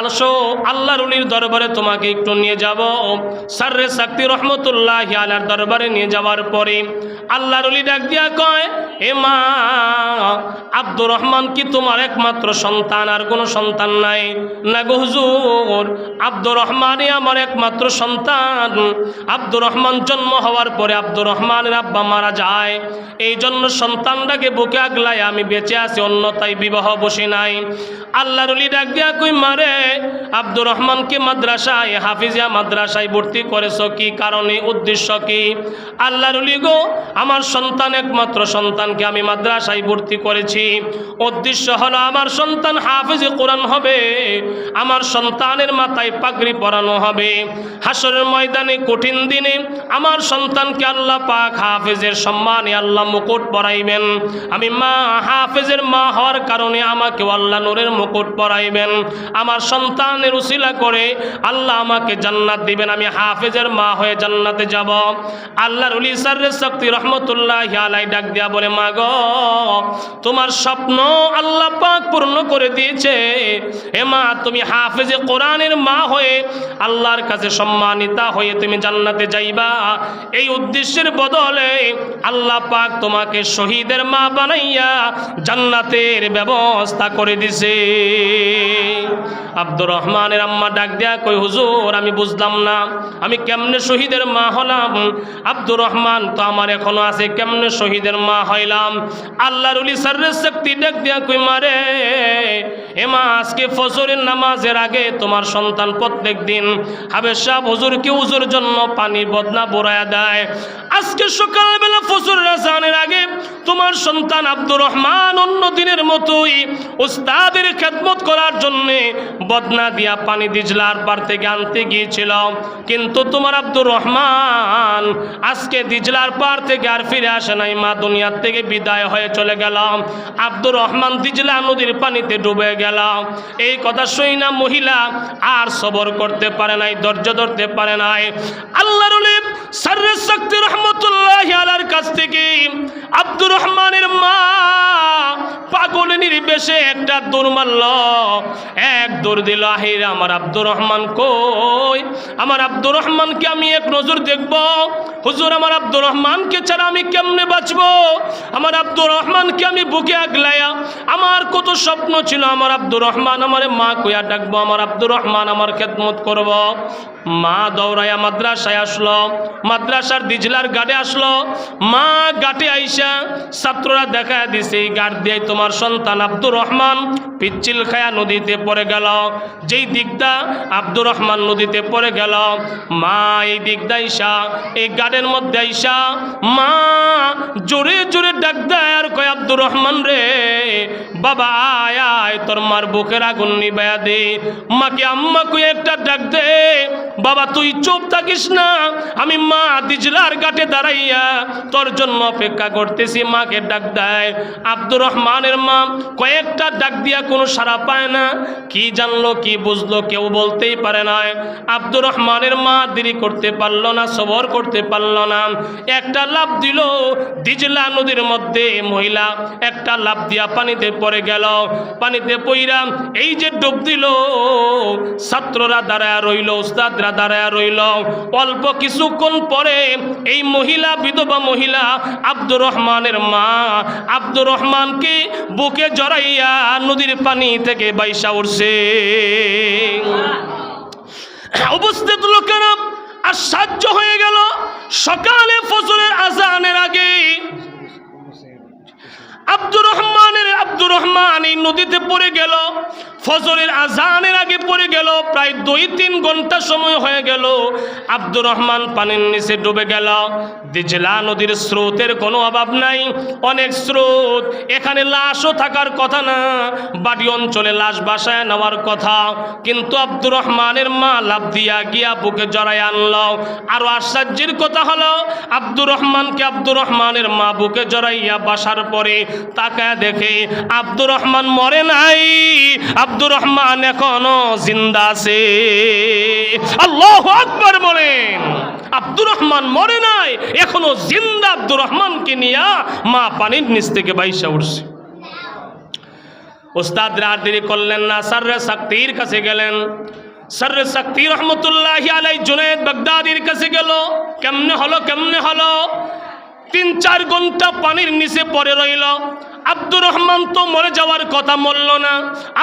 আল্লাহর ওলির দরবারে তোমাকে একটু নিয়ে যাব। সাররে সাকতি রহমতুল্লাহি আলাইহির দরবারে নিয়ে যাওয়ার পরে আল্লাহর ওলি ডাক দিয়া কয়, এ মা, আব্দুর রহমান কি তোমার একমাত্র সন্তান, আর কোনো সন্তান নাই? না গো হুজুর, আব্দুর রহমানই আমার একমাত্র সন্তান। আব্দুর রহমান জন্ম হওয়ার পরে আব্দুর রহমানের আব্বা মারা যায়, এই জন্য সন্তানটাকে বুকে আগলায় আমি বেঁচে আছি, অন্যথায় বিবাহ বসে নাই। আল্লাহর ওলি ডাক দিয়া কই, মারে আব্দুর রহমানকে মাদ্রাসায়, হাফিজিয়া মাদ্রাসায় ভর্তি করেছো কি কারণে, উদ্দেশ্য কি? আল্লাহর ওলি গো, আমার সন্তান, একমাত্র সন্তানকে আমি মাদ্রাসায় ভর্তি করেছি, উদ্দেশ্য হলো আমার সন্তান হাফিজ কোরআন হবে, আমার সন্তানের মাথায় পাগড়ি পরানো হবে, হাসরের ময়দানে কঠিন দিনে আমার সন্তানকে আল্লাহ পাক হাফিজের সম্মানে আল্লাহ মুকুট পরাইবেন। আমি মা, হাফিজের মা হওয়ার কারণে আমাকে আল্লাহ নূরের মুকুট পরাইবেন। আমার সন্তানের উসিলা করে আল্লাহ আমাকে জান্নাত দিবেন, আমি হাফিজের মা হয়ে জান্নাতে যাব। আল্লাহর ওলি সাররে সাকতি রহমতুল্লাহি আলাইহি ডাক দিয়া বলে, মা গো, তোমার স্বপ্ন আল্লাহ পাক পূর্ণ করে দিয়েছে। হে মা, তুমি হাফিজে কোরআনের মা হয়ে আল্লাহর কাছে সম্মানিতা হয়ে তুমি জান্নাতে যাইবা। এই উদ্দেশ্যের বদলে আল্লাহ পাক তোমাকে শহীদের মা বানাইয়া জান্নাতের ব্যবস্থা করে দিছে। আব্দুর রহমানের আম্মা ডাক দেয়া কই, হুজুর আমি বুঝলাম না, আমি কেমনে শহীদের মা হলাম? আব্দুর রহমান তো আমার এখনো আছে, কেমনে শহীদের মা হইলাম? আল্লাহর ওলি সাররে সাকতি ডাক দেয়া কই, মারে এমা, আজকে ফজরের নামাজের আগে তোমার সন্তান প্রত্যেক দিন হাবেজ সাহেব হুজুরকে উজুর জন্য পানি বদনা বড়ায়া দেয়। আজকে সকালবেলা ফজরের আজানের আগে তোমার সন্তান আব্দুর রহমান অন্য দিনের মতোই উস্তাদের খেদমত করার জন্যে বদনা দিয়া পানি দিজলার পার থেকে আনতে গিয়েছিল, কিন্তু তোমার আব্দুর রহমান আজকে দিজলার পার থেকে আর ফিরে আসে নাই, মা দুনিয়ার থেকে বিদায় হয়ে চলে গেল। আব্দুর রহমান দিজলা নদীর পানিতে ডুবে গেল। এই কথা শুই না মহিলা আর সবর করতে পারে নাই, ধৈর্য ধরতে পারে নাই। আল্লাহর ওলি সাররে সাকতি রহমতুল্লাহি আলাইহির কাছ থেকে আব্দুর রহমানের মা পাগলের বেশে একটা দৌড় মারল, এক দৌড় দিল, আহির আমার আব্দুর রহমান কই? আমার আব্দুর রহমানকে আমি এক নজর দেখব। হুজুর, আমার আব্দুর রহমানকে ছাড়া আমি কেমনে বাঁচবো? আমার আব্দুর রহমানকে আমি বুকে আগলাইয়া, আমার কত স্বপ্ন ছিল আমার আব্দুর রহমান আমার মা কইয়া ডাকবো, আমার আব্দুর রহমান আমার খেদমত করব। মা দৌড়াইয়া মাদ্রাসায় আসলো, মাদ্রাসার দিজলার গাড়ে আসলো। মা গাটে আইসা ছাত্ররা দেখা দিছে, এই গাড় দিয়ে তোমার সন্তান আব্দুর রহমান পিচ্ছিল খায়া নদীতে পড়ে গেল। যেই দিকটা আব্দুর রহমান নদীতে পড়ে গেল, মা এই দিকটা আইসা, এই গাড়ের মধ্যে আইসা মা জোরে জোরে ডাক দেয় আর কয়, আব্দুর রহমান রে বাবা, আয় আয়, তোর মার বুকের আগুন নিবাইয়া দে। মাকে আম্মা কই একটা ডাক দে, বাবা তুই চুপ থাকিস না, আমি মা দিজলার ঘাটে দাঁড়াইয়া তোর জন্য অপেক্ষা করতেছি। মাকে ডাক দেয়। আব্দুর রহমানের মা কয়েকটা ডাক দিয়া কোনো সাড়া পায় না, কি জানলো কি বুঝলো কেউ বলতেই পারে না। আব্দুর রহমানের মা দেরি করতে পারলো না, সবর করতে পারলো না, একটা লাফ দিল দিজলা নদীর মধ্যে। মহিলা একটা লাফ দিয়া পানিতে পড়ে গেল। পানিতে পইরা এই যে ডুব দিল, ছাত্ররা দাঁড়ায় রইল, উস্তাদরা দাঁড়ায় রইল। অল্প কিছুক্ষণ পরে এই মহিলা, বিধবা মহিলা আব্দুর রহমানের মা আব্দুর রহমানকে বুকে জড়াইয়া নদীর পানি থেকে বাইসা উঠছে। উপস্থিত লোকেরা আশ্চর্য হয়ে গেল। সকালে ফজরের আজানের আগে আব্দুর রহমান এই নদীতে পড়ে গেল। ফজরের আজানের আগে পড়ে গেল, প্রায় 2-3 ঘন্টা সময় হয়ে গেল। আব্দুর রহমান পানির নিচে ডুবে গেল। দিজলা নদীর স্রোতের কোনো অভাব নাই, অনেক স্রোত। এখানে লাশও থাকার কথা না, বাড়ি অঞ্চলে লাশ বাসায় নেওয়ার কথা, কিন্তু আব্দুর রহমানের মা লাফ দিয়া গিয়া বুকে জড়ায় আনল। আরো আশ্চর্যের কথা হলো, আব্দুর রহমানের মা বুকে জড়াইয়া বাসার পরে তাকায় দেখে আব্দুর রহমান মরে নাই, আব্দুর রহমান এখনো জিন্দা আছে। আল্লাহু আকবার বলেন। আব্দুর রহমান মরে নাই, এখনো জিন্দা। আব্দুর রহমানকে নিয়ে মা পানির নিচ থেকে বাইসা উঠছে। উস্তাদরা আর দেরি করলেন না, সররে সাক্তির কাছে গেলেন। সররে সাক্তি রহমতুল্লাহি আলাইহি জুনায়েদ বাগদাদির কাছে গেল। কেমনে হলো 3-4 ঘন্টা পানির নিচে পড়ে রইল। আব্দুর রহমান তো মরে যাওয়ার কথা মরল না,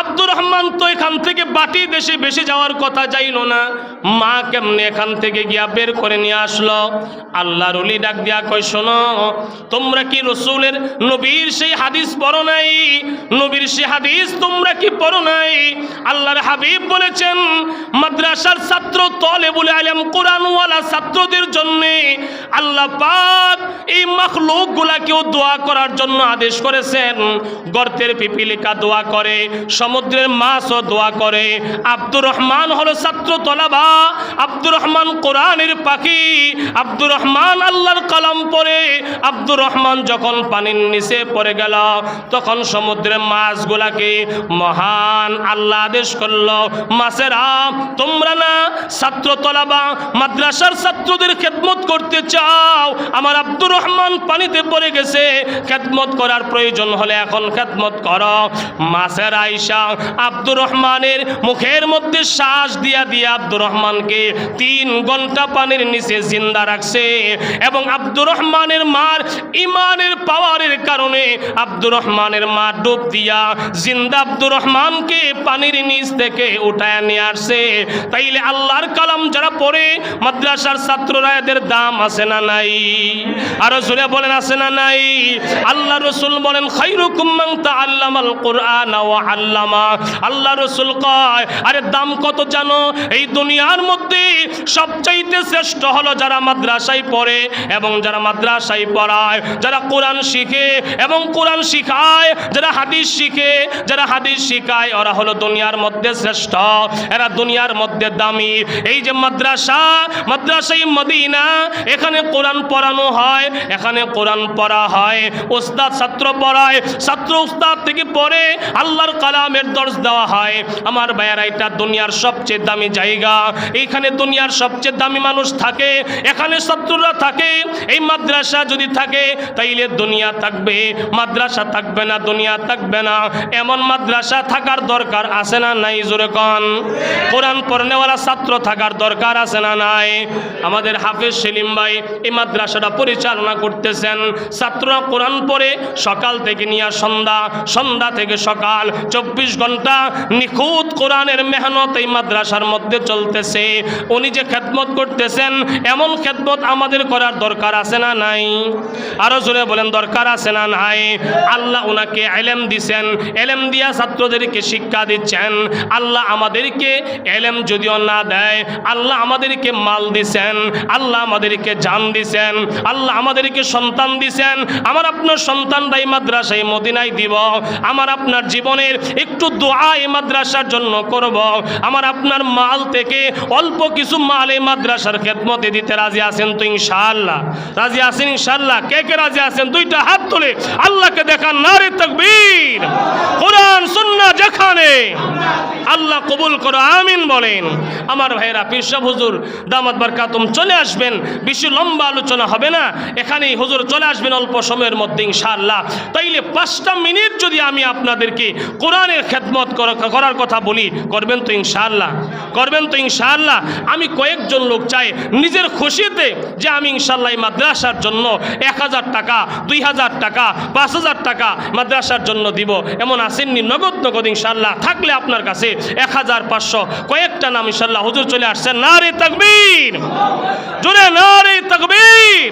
আব্দুর রহমান তো এখান থেকে বাটি দেশে বেশি যাওয়ার কথা যাইল না। মা কেমনে এখান থেকে গিয়া বের করে নিয়ে আসলো। আল্লাহর ওলি ডাক দিয়া কই, শোনো, তোমরা কি রসুলের নবীর সেই হাদিস পড়ো নাই? নবীর সেই হাদিস তোমরা কি পড়ো নাই? আল্লাহর হাবিব বলেছেন, মাদ্রাসার ছাত্র তলেবুল ইলম কোরআনওয়ালা ছাত্রদের জন্য আল্লাহ পাক এই মাখলুকগুলাকেও দোয়া করার জন্য আদেশ করেছেন। গর্তের পিপিলিকা দোয়া করে, সমুদ্রের মাছও দোয়া করে। আব্দুর রহমান হলো ছাত্র তলাবা, আব্দুর রহমান কোরআনের পাখি, আব্দুর রহমান আল্লাহর কালাম পড়ে। আব্দুর রহমান যখন পানির নিচে পড়ে গেল, তখন সমুদ্রের মাছগুলাকে মহান আল্লাহ আদেশ করলো, মাছেরা তোমরা না ছাত্র তলাবা মাদ্রাসার ছাত্রদের খেদমত করতে চাও? আমার আব্দুর রহমান পানিতে পড়ে গেছে, খেদমত করার প্রয়োজন হলে এখন খেদমত করো। মাছের আইসা আব্দুর রহমানের মুখের মধ্যে শ্বাস দিয়া দিয়া আব্দুর রহমানকে 3 ঘন্টা পানির নিচে জিন্দা রাখছে। এবং আব্দুর রহমানের মার ইমানের পাওয়ারের কারণে আব্দুর রহমানের মা ডুব দিয়া জিন্দা আব্দুর রহমানকে পানির নিচ থেকে উঠায় নিয়ে আসছে। তাইলে আল্লাহর কালাম যারা পড়ে মাদ্রাসার ছাত্ররা, এদের দাম আছে না নাই? আরো জোরে বলেন, আছে না নাই? আল্লাহ রসুল বলেন, খায়রুকুম মান তাআল্লামাল কুরআন ওয়া আল্লামা। আল্লাহ রসুল কয়, আরে দাম কত জানো? এই দুনিয়ার মধ্যে সবচাইতে শ্রেষ্ঠ হলো যারা মাদ্রাসায় পড়ে এবং যারা মাদ্রাসায় পড়ায়, যারা কোরআন শিখে এবং কোরআন শিখায়, যারা হাদিস শিখে, যারা হাদিস শিখায়, ওরা হলো দুনিয়ার মধ্যে শ্রেষ্ঠ, এরা দুনিয়ার মধ্যে দামি। এই যে মাদ্রাসায় মদিনা, এখানে কোরআন পড়ানো হয়, এখানে কোরআন পড়া হয়, উস্তাদ ছাত্র পড়ায়, ছাত্র উস্তাদ থেকে পড়ে, আল্লাহর কালামের দর্স দেওয়া হয়। আমার ভাইয়েরা, এটা দুনিয়ার সবচেয়ে দামি জায়গা। এইখানে দুনিয়ার সবচেয়ে দামি মানুষ থাকে, এখানে ছাত্ররা থাকে। এই মাদ্রাসা যদি থাকে তাইলে দুনিয়া থাকবে, মাদ্রাসা থাকবে না, দুনিয়া থাকবে না। এমন মাদ্রাসা থাকার দরকার আছে না নাই? জোরে কোন। কোরআন পড়নেওয়ালা ছাত্র থাকার দরকার আছে না নাই? আমাদের হাফেজ সেলিম ভাই এই মাদ্রাসাটা পরিচালনা করতেছেন। ছাত্ররা কোরআন পড়ে সকাল থেকে নিয়ে সন্ধ্যা, সন্ধ্যা থেকে সকাল, 24 ঘন্টা নিখুঁত কোরআনের মেহনত এই মাদ্রাসার মধ্যে চলতেছে। উনি যে খেদমত করতেছেন, এমন খেদমত আমাদের করার দরকার আছে না নাই? আরো জোরে বলেন, দরকার আছে না নাই? আল্লাহ ওনাকে ইলম দিছেন, ইলম দিয়া ছাত্রদেরকে শিক্ষা দিচ্ছেন। আল্লাহ আমাদেরকে ইলম যদিও না দেয়, আল্লাহ আমাদেরকে মাল দিছেন, আল্লাহ আমাদেরকে জান দিছেন, আল্লাহ আমাদেরকে সন্তান দিছেন। আমার আপনার সন্তানরাই মাদ্রাসায় মদিনায় দিব। আমার আপনার জীবনের একটু দোয়া এই মাদ্রাসার জন্য করব। আমার আপনার মাল থেকে অল্প কিছু মাল এই মাদ্রাসার খেদমতে দিতে রাজি আছেন তো? ইনশাআল্লাহ রাজি আছেন? ইনশাআল্লাহ কে কে রাজি আছেন? 2টা হাত তুলে আল্লাহকে দেখান, নারে তাকবীর। কোরআন সুন্নাহ যেখানে, আল্লাহ কবুল করো, আমিন বলেন। আমার ভাইয়েরা, পীর সাহেব হুজুর দামাত বারকাতুম চলে আসবেন, বেশি লম্বা আলোচনা হবে না, এখানেই হুজুর চলে আসবেন অল্প সময়ের মধ্যে ইনশাআল্লাহ। তাইলে 5টা মিনিট যদি আমি আপনাদেরকে কোরআনের খেদমত করার কথা বলি, করবেন তো ইনশাআল্লাহ? করবেন তো ইনশাআল্লাহ? আমি কয়েকজন লোক চাই নিজের খুশিতে যে আমি ইনশাআল্লাহ এই মাদ্রাসার জন্য 1000 টাকা, 2000 টাকা, 5000 টাকা মাদ্রাসার জন্য দিব, এমন আসেননি? নগদ ইনশাআল্লাহ থাকলে আপনার কাছে 1500 কয়েকটা নাম ইনশাআল্লাহ হুজুর চলে আসছেন। নারে তাকবীর, জোরে নারে তাকবীর।